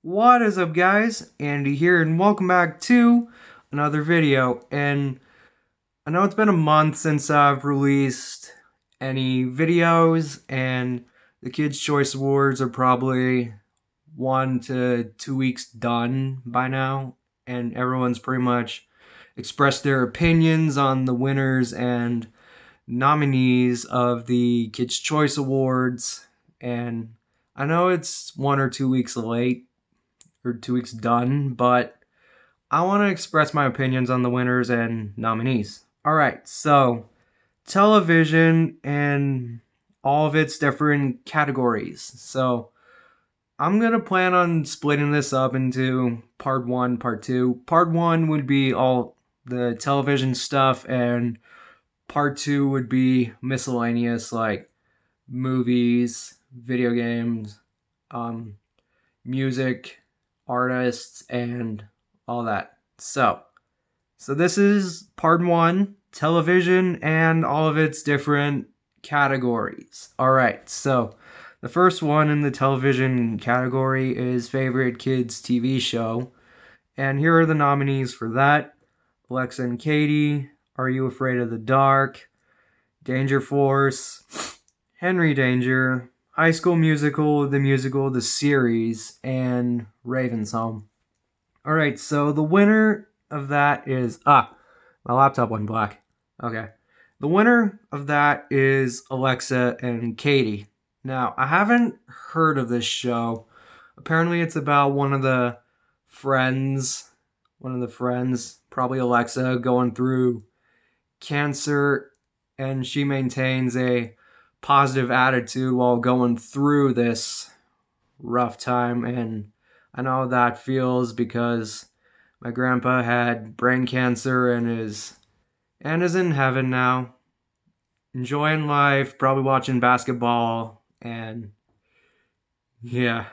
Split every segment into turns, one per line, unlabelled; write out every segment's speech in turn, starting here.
What is up, guys? Andy here, and welcome back to another video. And I know it's been a month since I've released any videos, and the Kids' Choice Awards are probably 1 to 2 weeks done by now, and everyone's pretty much expressed their opinions on the winners and nominees of the Kids' Choice Awards. And I know it's 1 or 2 weeks late, or 2 weeks done, but I want to express my opinions on the winners and nominees. Alright, so television and all of its different categories. So I'm going to plan on splitting this up into part 1, part 2. Part 1 would be all the television stuff, and part 2 would be miscellaneous, like movies, video games, music, artists, and all that. So this is part 1, television and all of its different categories. Alright, so the first one in the television category is favorite kids TV show. And here are the nominees for that: Alexa and Katie, Are You Afraid of the Dark, Danger Force, Henry Danger, High School Musical, the series, and Raven's Home. Alright, so the winner of that is... my laptop went black. Okay. The winner of that is Alexa and Katie. Now, I haven't heard of this show. Apparently it's about one of the friends, probably Alexa, going through cancer, and she maintains a positive attitude while going through this rough time. And I know that feels because my grandpa had brain cancer and is in heaven now, enjoying life, probably watching basketball, and yeah.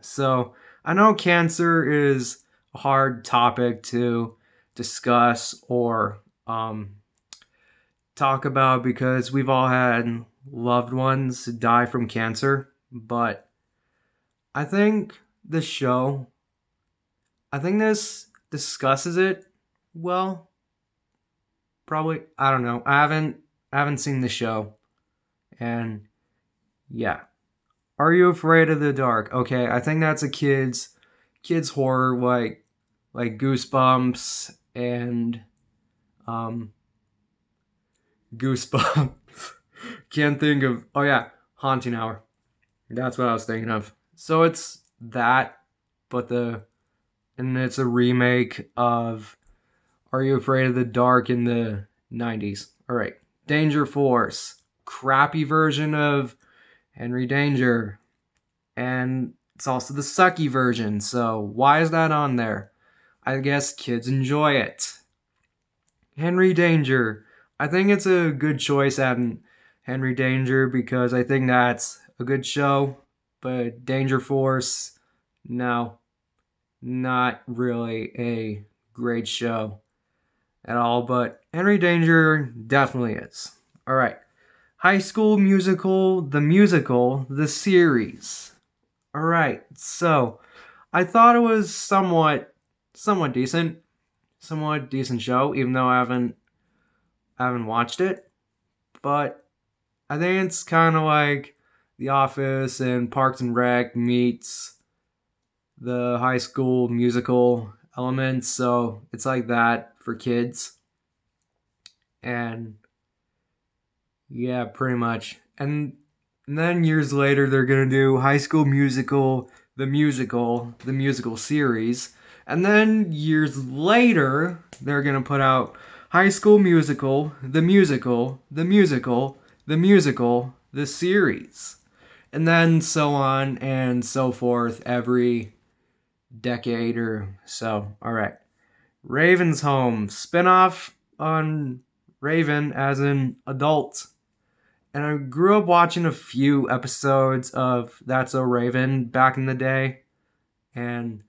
So I know cancer is a hard topic to discuss or talk about because we've all had loved ones die from cancer, but I think this discusses it well. Probably, I don't know. I haven't seen the show. And yeah. Are You Afraid of the Dark? Okay, I think that's a kids horror, like Goosebumps and Goosebumps. Can't think of... Oh yeah, Haunting Hour. That's what I was thinking of. So it's that, and it's a remake of Are You Afraid of the Dark in the 90s. Alright. Danger Force. Crappy version of Henry Danger. And it's also the sucky version. So why is that on there? I guess kids enjoy it. Henry Danger. I think it's a good choice adding Henry Danger because I think that's a good show. But Danger Force, no. Not really a great show at all, but Henry Danger definitely is. Alright. High School Musical, the series. Alright, so I thought it was somewhat decent. Somewhat decent show, even though I haven't watched it. But I think it's kind of like The Office and Parks and Rec meets the High School Musical elements, so it's like that for kids. And yeah, pretty much. And then years later, they're gonna do High School Musical, the musical series. And then years later, they're gonna put out High School Musical, the series. And then so on and so forth every decade or so. Alright. Raven's Home, spin-off on Raven as an adult. And I grew up watching a few episodes of That's So Raven back in the day. And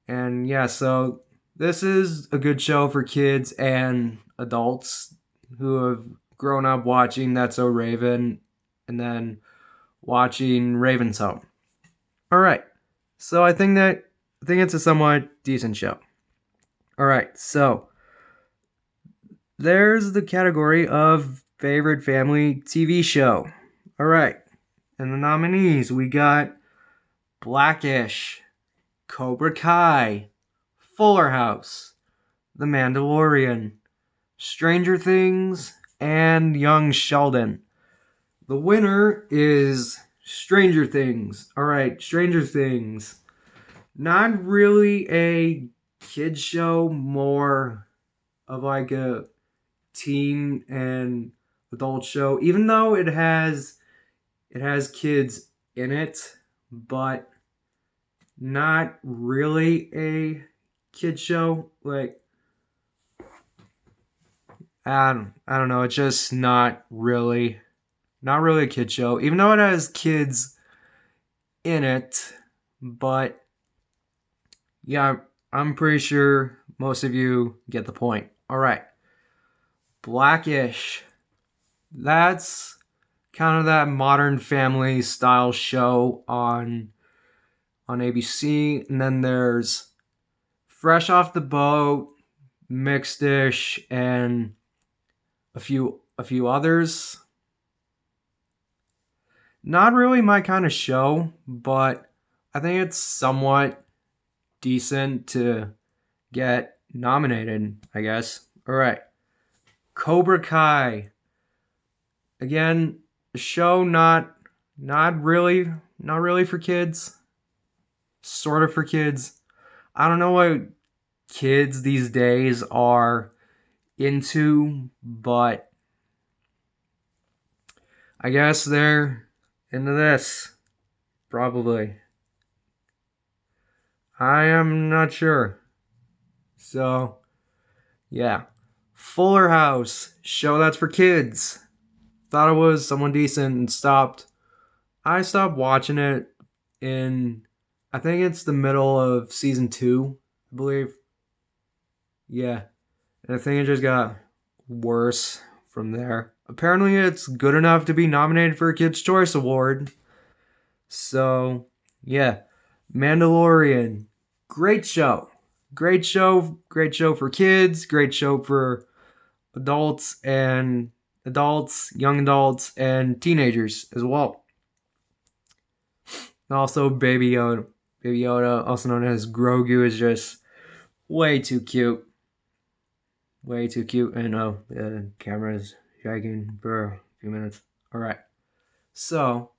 yeah, so this is a good show for kids and adults who have grown up watching That's So Raven and then watching Raven's Home. All right. So I think it's a somewhat decent show. All right. So there's the category of favorite family TV show. All right. And the nominees, we got Blackish, Cobra Kai, Fuller House, The Mandalorian, Stranger Things, and Young Sheldon. The winner is Stranger Things. All right, Stranger Things. Not really a kid show, more of like a teen and adult show. Even though it has kids in it, but not really a kid show. Like I don't know. It's just not really a kid show. Even though it has kids in it, but yeah, I'm pretty sure most of you get the point. All right, Blackish. That's kind of that Modern Family style show on ABC, and then there's Fresh Off the Boat, Mixed Dish, and a few others. Not really my kind of show, but I think it's somewhat decent to get nominated, I guess. All right. Cobra Kai. Again, a show not really for kids. Sort of for kids. I don't know what kids these days are into, but I guess they're into this. Probably. I am not sure. So, yeah. Fuller House, show that's for kids. Thought it was someone decent and I stopped watching it I think it's the middle of season 2, I believe. Yeah. And I think it just got worse from there. Apparently, it's good enough to be nominated for a Kids' Choice Award. So, yeah. Mandalorian. Great show. Great show. Great show for kids. Great show for young adults, and teenagers as well. And also, Baby Yoda. Baby Yoda, also known as Grogu, is just way too cute. Way too cute. And the camera's shaking for a few minutes. Alright. So,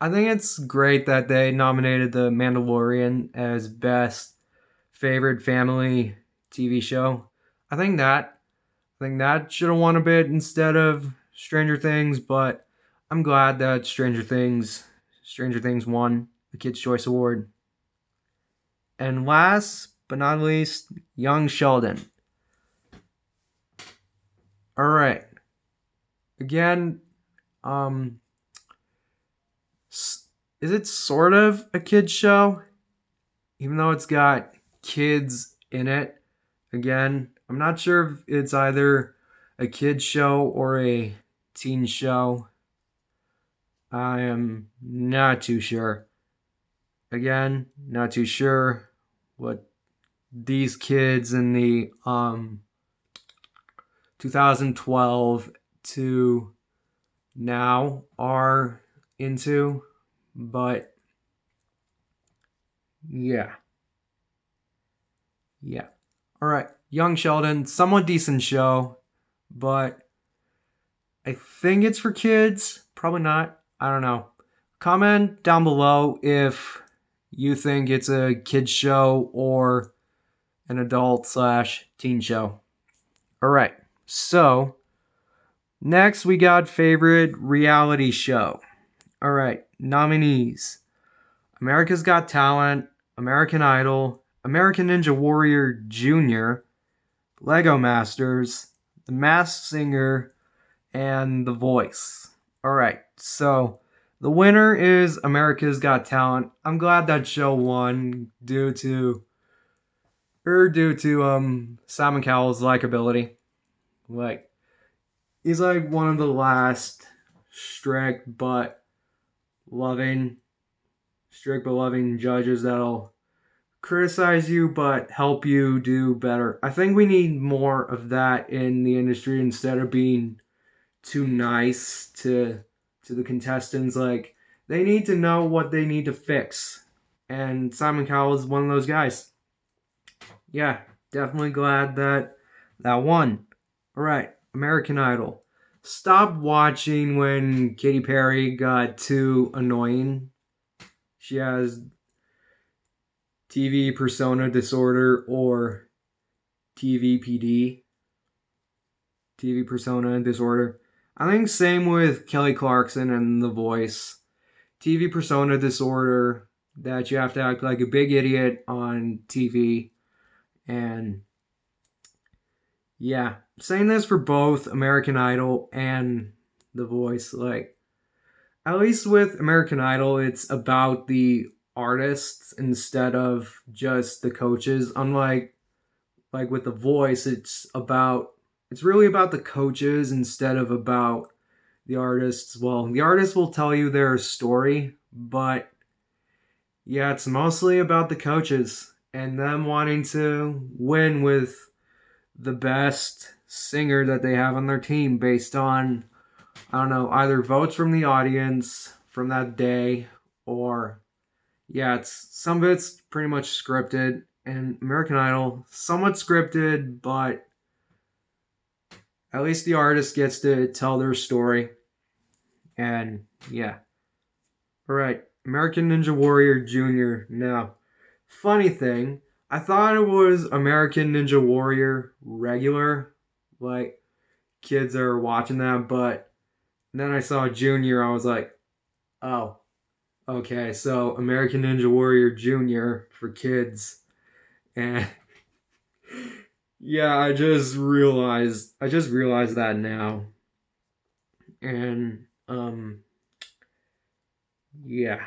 I think it's great that they nominated The Mandalorian as best favorite family TV show. I think that should have won a bit instead of Stranger Things, but I'm glad that Stranger Things won the Kids' Choice Award. And last but not least, Young Sheldon. All right. Again, is it sort of a kids show? Even though it's got kids in it. Again, I'm not sure if it's either a kids show or a teen show. I am not too sure. Again, not too sure what these kids in the 2012 to now are into, but yeah. All right, Young Sheldon, somewhat decent show, but I think it's for kids. Probably not. I don't know. Comment down below if you think it's a kids show or an adult/teen show. All right. So, next we got favorite reality show. All right. Nominees: America's Got Talent, American Idol, American Ninja Warrior Jr., Lego Masters, The Masked Singer, and The Voice. All right. So, the winner is America's Got Talent. I'm glad that show won due to Simon Cowell's likability. Like, he's like one of the last strict but loving strict but loving judges that'll criticize you but help you do better. I think we need more of that in the industry instead of being too nice to the contestants. Like, they need to know what they need to fix. And Simon Cowell is one of those guys. Yeah, definitely glad that that won. All right, American Idol. Stopped watching when Katy Perry got too annoying. She has TV persona disorder, or TVPD, TV persona disorder. I think same with Kelly Clarkson and The Voice. TV persona disorder, that you have to act like a big idiot on TV. And yeah, saying this for both American Idol and The Voice. Like, at least with American Idol, it's about the artists instead of just the coaches. Unlike with The Voice, it's really about the coaches instead of about the artists. Well, the artists will tell you their story, but yeah, it's mostly about the coaches and them wanting to win with the best singer that they have on their team based on, I don't know, either votes from the audience from that day, or yeah, it's some of it's pretty much scripted. And American Idol, somewhat scripted, but at least the artist gets to tell their story. And yeah. All right, American Ninja Warrior Jr. Now, funny thing, I thought it was American Ninja Warrior regular, like kids are watching that, but then I saw Junior, I was like, oh, okay, so American Ninja Warrior Jr. for kids. And yeah, I just realized that now. And yeah.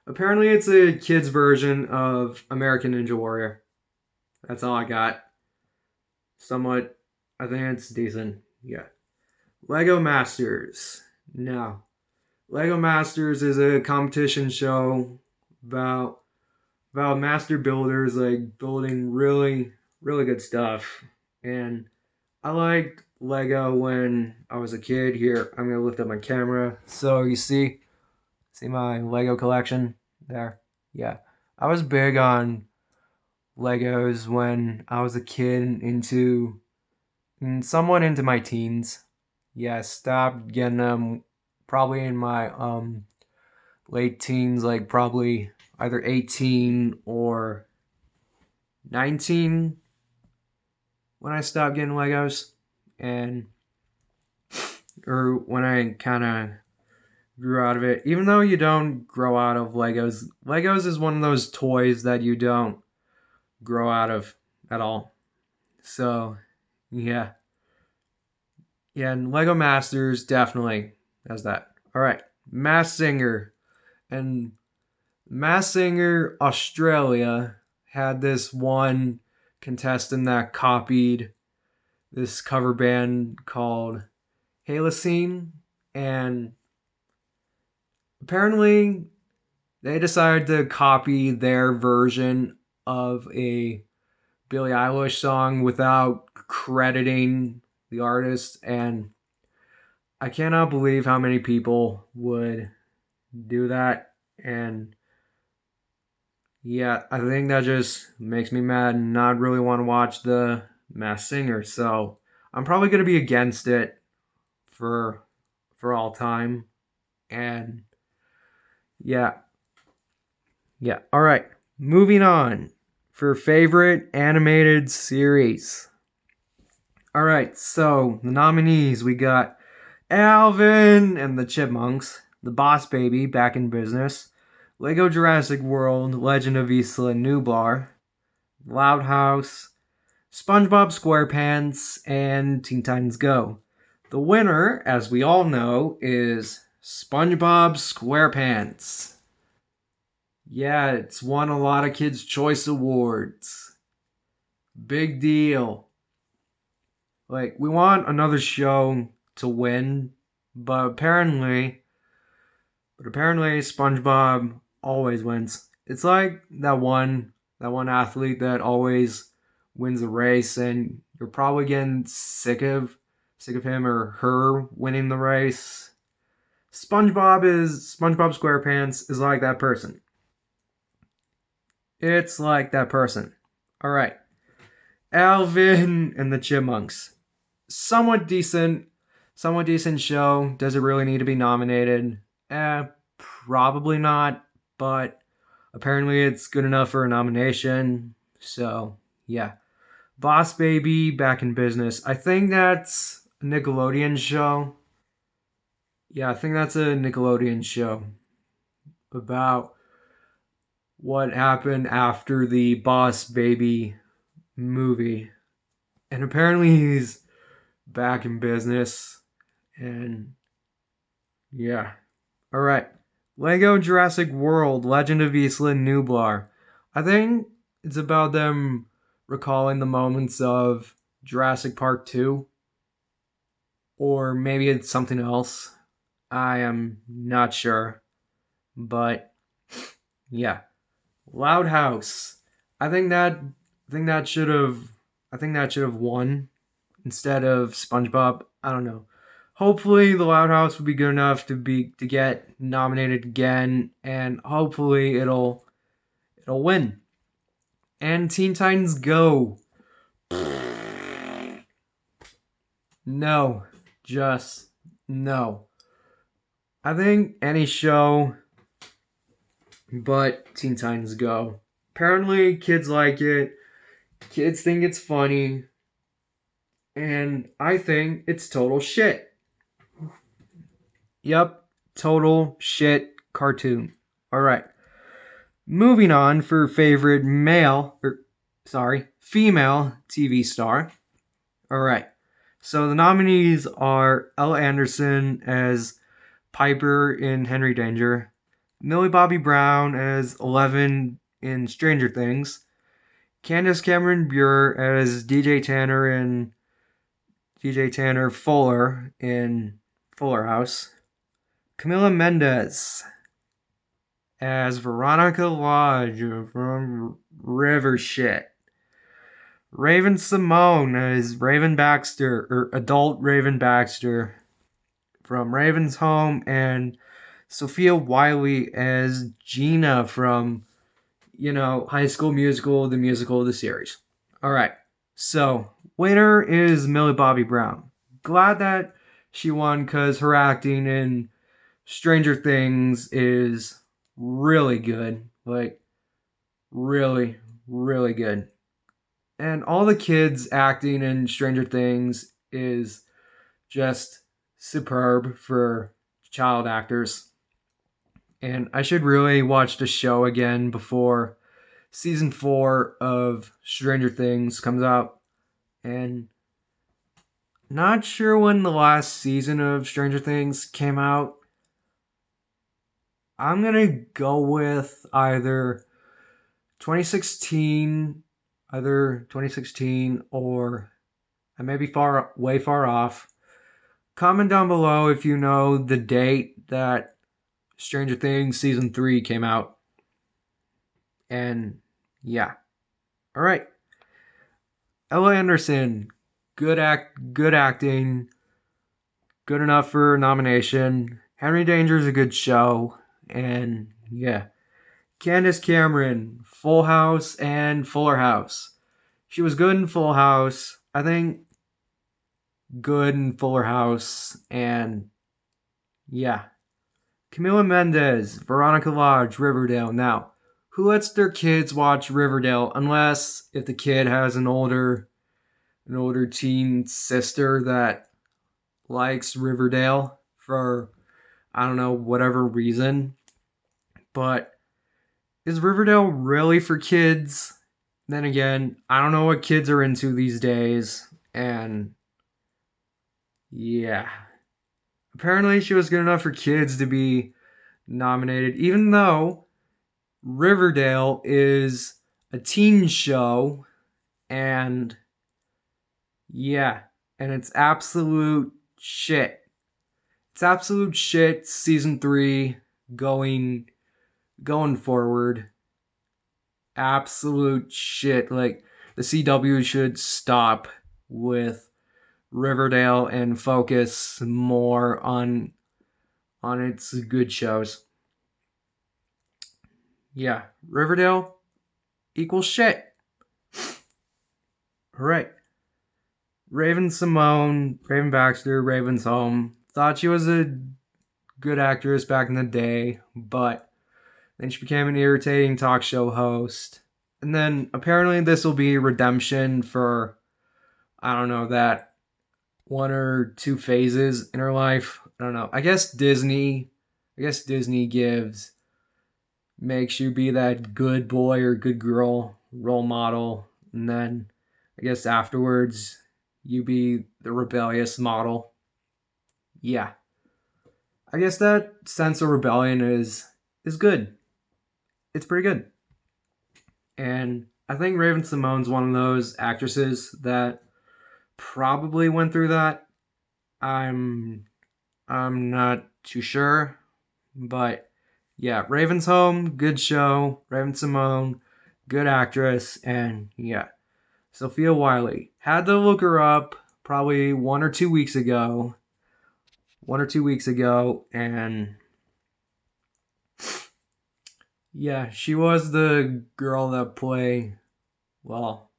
Apparently it's a kids version of American Ninja Warrior. That's all I got. Somewhat, I think it's decent. Yeah. Lego Masters. Now, Lego Masters is a competition show about master builders, like building really really good stuff. And I liked Lego when I was a kid. Here, I'm gonna lift up my camera so you see my Lego collection there. Yeah, I was big on Legos when I was a kid, somewhat into my teens. Yeah, I stopped getting them probably in my late teens, like probably either 18 or 19 when I stopped getting Legos, and or when I kind of grew out of it. Even though you don't grow out of Legos, Legos is one of those toys that you don't grow out of at all. So, yeah. Yeah, and Lego Masters definitely has that. All right, Masked Singer. And Masked Singer Australia had this one contestant that copied this cover band called Halocene, and apparently they decided to copy their version of a Billie Eilish song without crediting the artist, and I cannot believe how many people would do that. And yeah, I think that just makes me mad and not really want to watch the Masked Singer. So I'm probably going to be against it for all time. And yeah. Yeah. All right. Moving on for favorite animated series. All right. So the nominees, we got Alvin and the Chipmunks, The Boss Baby, Back in Business, Lego Jurassic World, Legend of Isla Nublar, Loud House, SpongeBob SquarePants, and Teen Titans Go. The winner, as we all know, is SpongeBob SquarePants. Yeah, it's won a lot of Kids' Choice Awards. Big deal. Like, we want another show to win, but But apparently SpongeBob always wins. It's like that one athlete that always wins a race, and you're probably getting sick of him or her winning the race. SpongeBob SquarePants is like that person. It's like that person. All right. Alvin and the Chipmunks. Somewhat decent. Somewhat decent show. Does it really need to be nominated? Probably not, but apparently it's good enough for a nomination. So, yeah. Boss Baby back in business. I think that's a Nickelodeon show. Yeah, I think that's a Nickelodeon show about what happened after the Boss Baby movie. And apparently he's back in business. And yeah. Alright. Lego Jurassic World Legend of Isla Nublar. I think it's about them recalling the moments of Jurassic Park 2. Or maybe it's something else. I am not sure. But yeah. Loud House. I think that should have won instead of SpongeBob. I don't know. Hopefully the Loud House will be good enough to get nominated again, and hopefully it'll win. And Teen Titans Go. No. Just no. I think any show but Teen Titans Go. Apparently kids like it. Kids think it's funny. And I think it's total shit. Yep, total shit cartoon. Alright. Moving on for favorite female TV star. Alright. So the nominees are Ella Anderson as Piper in Henry Danger, Millie Bobby Brown as Eleven in Stranger Things, Candace Cameron Bure as DJ Tanner Fuller in Fuller House, Camila Mendez as Veronica Lodge from River Shit, Raven Simone as Raven Baxter, or adult Raven Baxter from Raven's Home, and Sophia Wiley as Gina from, High School Musical, the series. Alright, so winner is Millie Bobby Brown. Glad that she won because her acting in Stranger Things is really good. Like, really, really good. And all the kids acting in Stranger Things is just superb for child actors. And I should really watch the show again before season 4 of Stranger Things comes out. And not sure when the last season of Stranger Things came out. I'm gonna go with either 2016, or I may be way far off. Comment down below if you know the date that Stranger Things season 3 came out. And yeah. All right. Ella Anderson, good acting, good enough for nomination. Henry Danger's a good show, and yeah. Candace Cameron, Full House and Fuller House. She was good in Full House. I think good in Fuller House, and yeah. Camila Mendez, Veronica Lodge, Riverdale. Now, who lets their kids watch Riverdale unless if the kid has an older teen sister that likes Riverdale for, I don't know, whatever reason. But is Riverdale really for kids? Then again, I don't know what kids are into these days. And yeah. Apparently she was good enough for kids to be nominated, even though Riverdale is a teen show. And yeah, and it's absolute shit. It's absolute shit, season 3. going forward. Absolute shit. Like, the CW should stop with Riverdale and focus more on its good shows. Yeah, Riverdale equals shit. Alright. Raven Baxter, Raven's Home. Thought she was a good actress back in the day, but then she became an irritating talk show host. And then apparently this will be redemption for, I don't know, that one or two phases in her life. I don't know. I guess Disney makes you be that good boy or good girl role model, and then I guess afterwards you be the rebellious model. Yeah. I guess that sense of rebellion is good. It's pretty good. And I think Raven Simone's one of those actresses that probably went through that. I'm not too sure, but yeah, Raven's Home, good show. Raven Simone, good actress, and yeah, Sophia Wiley. Had to look her up probably 1 or 2 weeks ago. And yeah, she was the girl that played, well,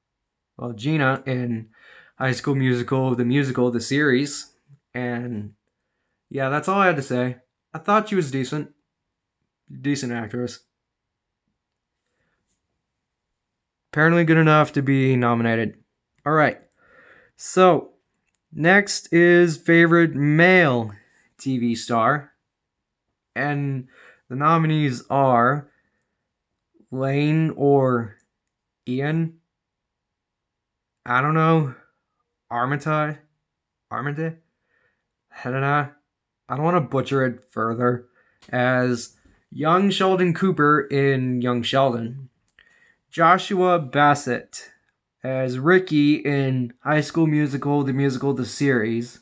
Gina in High School Musical, the series. And yeah, that's all I had to say. I thought she was decent actress. Apparently good enough to be nominated. All right. So, next is favorite male TV star. And the nominees are Lane or Ian. I don't know. Armitage. I don't know. I don't want to butcher it further. As young Sheldon Cooper in Young Sheldon. Joshua Bassett as Ricky in High School Musical, the series.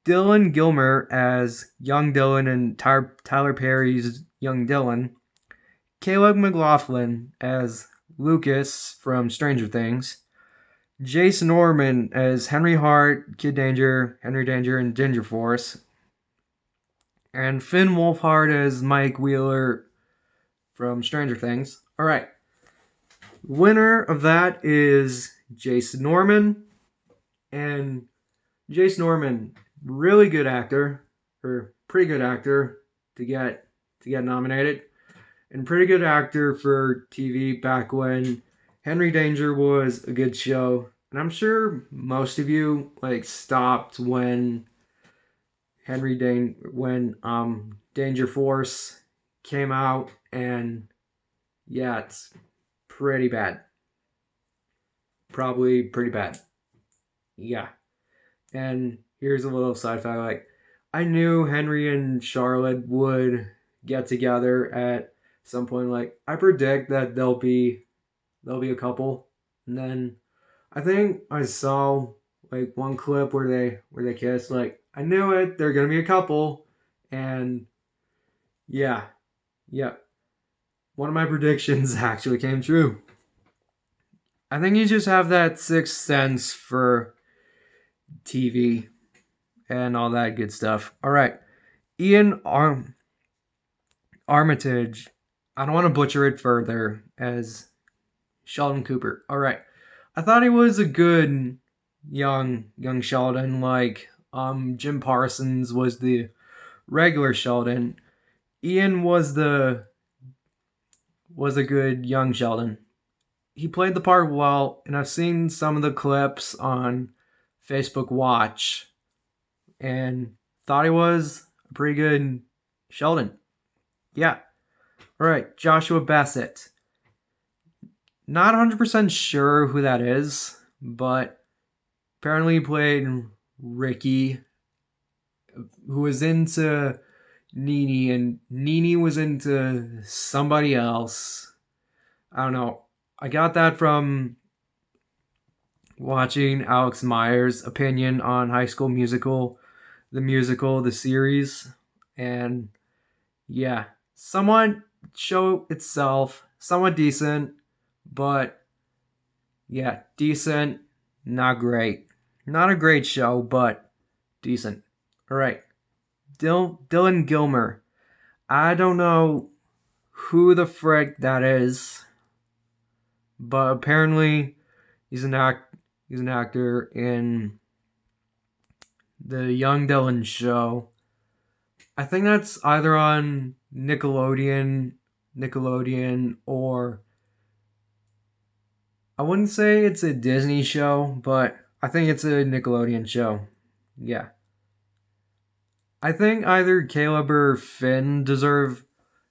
Dylan Gilmer as Young Dylan in Tyler Perry's Young Dylan. Caleb McLaughlin as Lucas from Stranger Things. Jason Norman as Henry Hart, Henry Danger, and Ginger Force. And Finn Wolfhard as Mike Wheeler from Stranger Things. Alright. Winner of that is Jason Norman. And Jason Norman, really good actor, or pretty good actor to get nominated. And pretty good actor for TV back when Henry Danger was a good show. And I'm sure most of you stopped when Danger Force came out, and yeah, it's pretty bad. Probably pretty bad. Yeah. And here's a little side fact, I knew Henry and Charlotte would get together at some point. I predict that they'll be a couple. And then I think I saw one clip where they kiss. I knew it, they're gonna be a couple. And yeah. One of my predictions actually came true. I think you just have that sixth sense for TV and all that good stuff. Alright. Ian Armitage. I don't want to butcher it further, as Sheldon Cooper. Alright. I thought he was a good young Sheldon. Jim Parsons was the regular Sheldon. Ian was a good young Sheldon. He played the part well, and I've seen some of the clips on Facebook Watch and thought he was a pretty good Sheldon. Yeah. Alright, Joshua Bassett. Not 100% sure who that is, but apparently he played Ricky, who was into Nene, and Nene was into somebody else. I don't know. I got that from watching Alex Meyer's opinion on High School Musical, the series, and yeah, somewhat show itself, somewhat decent, but yeah, decent, not great. Not a great show, but decent. All right, Dylan Gilmer. I don't know who the frick that is, but apparently he's he's an actor in the Young Dylan show. I think that's either on Nickelodeon, or I wouldn't say it's a Disney show, but I think it's a Nickelodeon show. Yeah. I think either Caleb or Finn deserve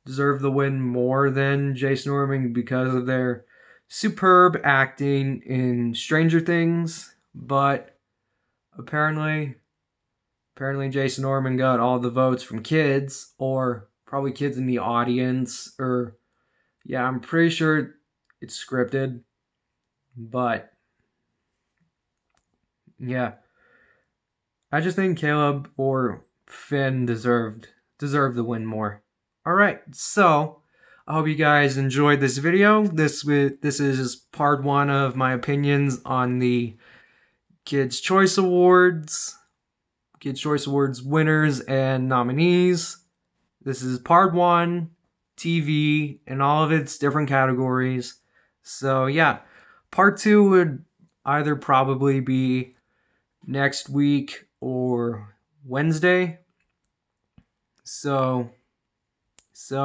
the win more than Jason Norman because of their superb acting in Stranger Things, but apparently Jason Norman got all the votes from kids, or probably kids in the audience, or yeah, I'm pretty sure it's scripted, but yeah, I just think Caleb or Finn deserved the win more. All right, so I hope you guys enjoyed this video. This is part one of my opinions on the Kids Choice Awards, winners and nominees. This is part one, TV, and all of its different categories. So yeah, part two would either probably be next week or Wednesday. So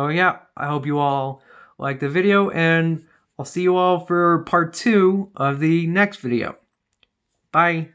yeah, I hope you all like the video, and I'll see you all for part two of the next video. Bye.